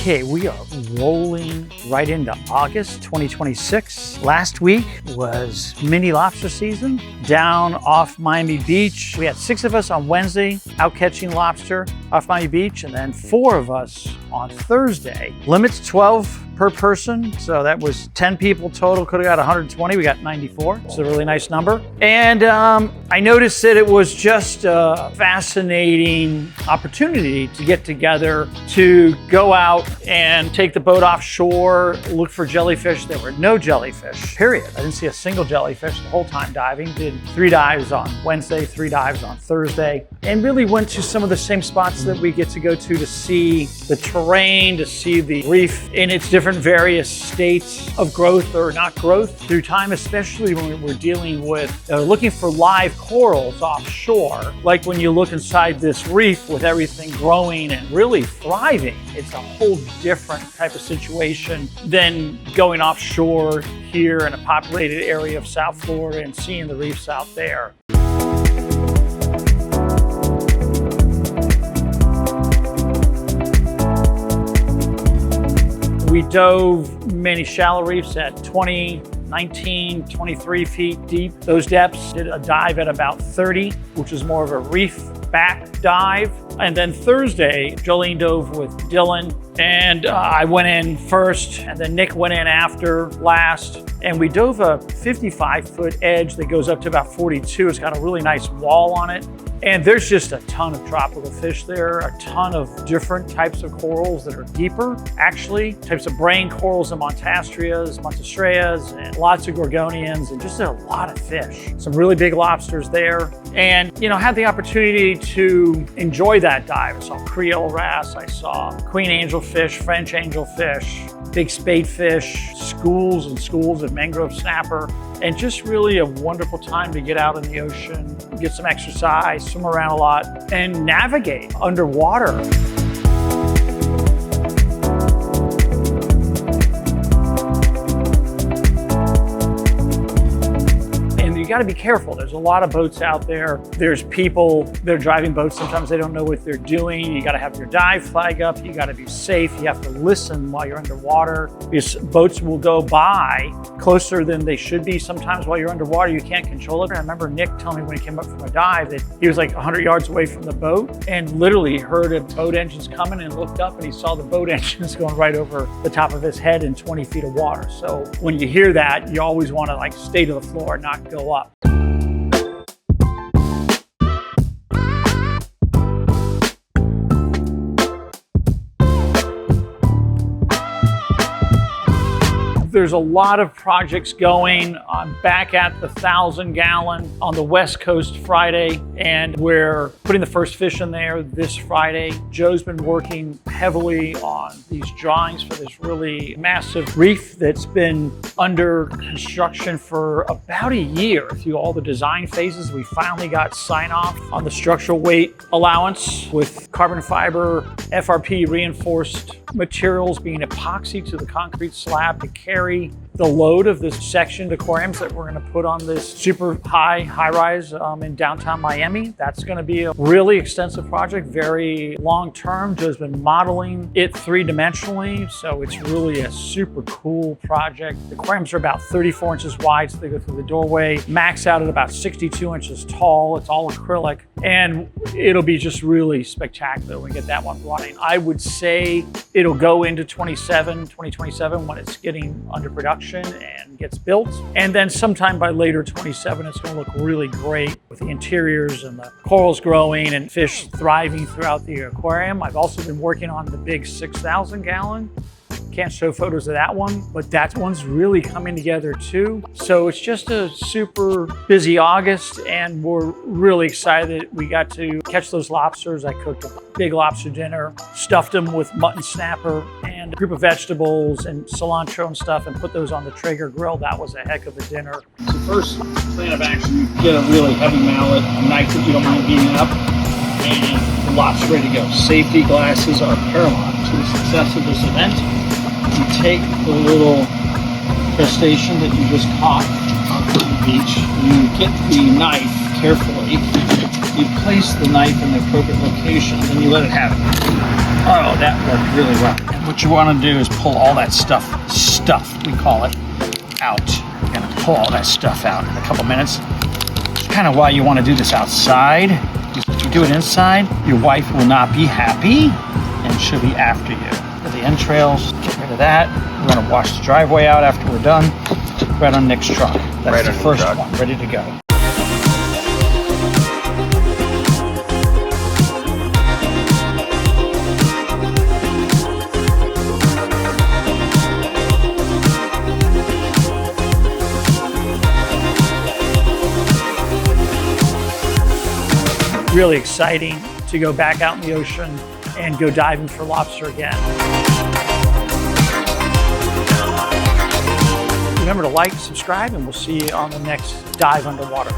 Okay, we are rolling right into August 2026. Last week was mini lobster season down off Miami Beach. We had 6 of us on Wednesday out catching lobster off Miami Beach, and then 4 of us on Thursday. Limits 12 per person, so that was 10 people total. Could have got 120, we got 94. It's a really nice number. And I noticed that it was just a fascinating opportunity to get together, to go out and take the boat offshore, look for jellyfish. There were no jellyfish, period. I didn't see a single jellyfish the whole time diving. Did 3 dives on Wednesday, 3 dives on Thursday, and really went to some of the same spots that we get to go to see the terrain, to see the reef in its different various states of growth or not growth through time, especially when we're dealing with looking for live corals offshore. Like when you look inside this reef with everything growing and really thriving, it's a whole different type of situation than going offshore here in a populated area of South Florida and seeing the reefs out there. We dove many shallow reefs at 20, 19, 23 feet deep. Those depths. Did a dive at about 30, which is more of a reef back dive. And then Thursday, Jolene dove with Dylan, and I went in first, and then Nick went in after last. And we dove a 55-foot edge that goes up to about 42. It's got a really nice wall on it. And there's just a ton of tropical fish there, a ton of different types of corals that are deeper, actually, types of brain corals and montastrias, and lots of gorgonians, and just a lot of fish. Some really big lobsters there. And, you know, had the opportunity to enjoy that dive. I saw Creole wrasse, I saw queen angelfish, French angelfish, big spadefish, schools and schools of mangrove snapper, and just really a wonderful time to get out in the ocean, get some exercise, swim around a lot, and navigate underwater. You got to be careful. There's a lot of boats out there. There's people that are driving boats. Sometimes they don't know what they're doing. You got to have your dive flag up. You got to be safe. You have to listen while you're underwater, because boats will go by closer than they should be. Sometimes while you're underwater, you can't control it. I remember Nick telling me when he came up from a dive that he was like 100 yards away from the boat and literally heard a boat engines coming and looked up and he saw the boat engines going right over the top of his head in 20 feet of water. So when you hear that, you always want to like stay to the floor, not go up. There's a lot of projects going. I'm back at the 1,000-gallon on the West Coast Friday, and we're putting the first fish in there this Friday. Joe's been working heavily on these drawings for this really massive reef that's been under construction for about a year. Through all the design phases, we finally got sign-off on the structural weight allowance with carbon fiber, FRP reinforced materials being epoxy to the concrete slab to carry the load of this sectioned aquariums that we're going to put on this super high-rise in downtown Miami. That's going to be a really extensive project, very long-term. Joe's been modeling it 3-dimensionally, so it's really a super cool project. The aquariums are about 34 inches wide, so they go through the doorway, max out at about 62 inches tall. It's all acrylic, and it'll be just really spectacular when we get that one running. I would say it'll go into 2027 when it's getting under production and gets built. And then sometime by later 27, it's going to look really great with the interiors and the corals growing and fish thriving throughout the aquarium. I've also been working on the big 6,000-gallon. Can't show photos of that one, but that one's really coming together too. So it's just a super busy August, and we're really excited. We got to catch those lobsters. I cooked a big lobster dinner, stuffed them with mutton snapper and a group of vegetables and cilantro and stuff, and put those on the Traeger grill. That was a heck of a dinner. So first plan of action, you get a really heavy mallet, a knife that you don't mind beating up, and the lobster ready to go. Safety glasses are paramount to the success of this event. You take the little crustacean that you just caught off the beach, you get the knife carefully carefully. You place the knife in the appropriate location, and you let it have it. Oh, that worked really well. And what you want to do is pull all that stuff, we call it, out. You're going to pull all that stuff out in a couple minutes. It's kind of why you want to do this outside. If you do it inside, your wife will not be happy, and she'll be after you. The entrails, get rid of that. We're going to wash the driveway out after we're done. Right on Nick's truck. That's right, the first one, ready to go. Really exciting to go back out in the ocean and go diving for lobster again. Remember to like, subscribe, and we'll see you on the next dive underwater.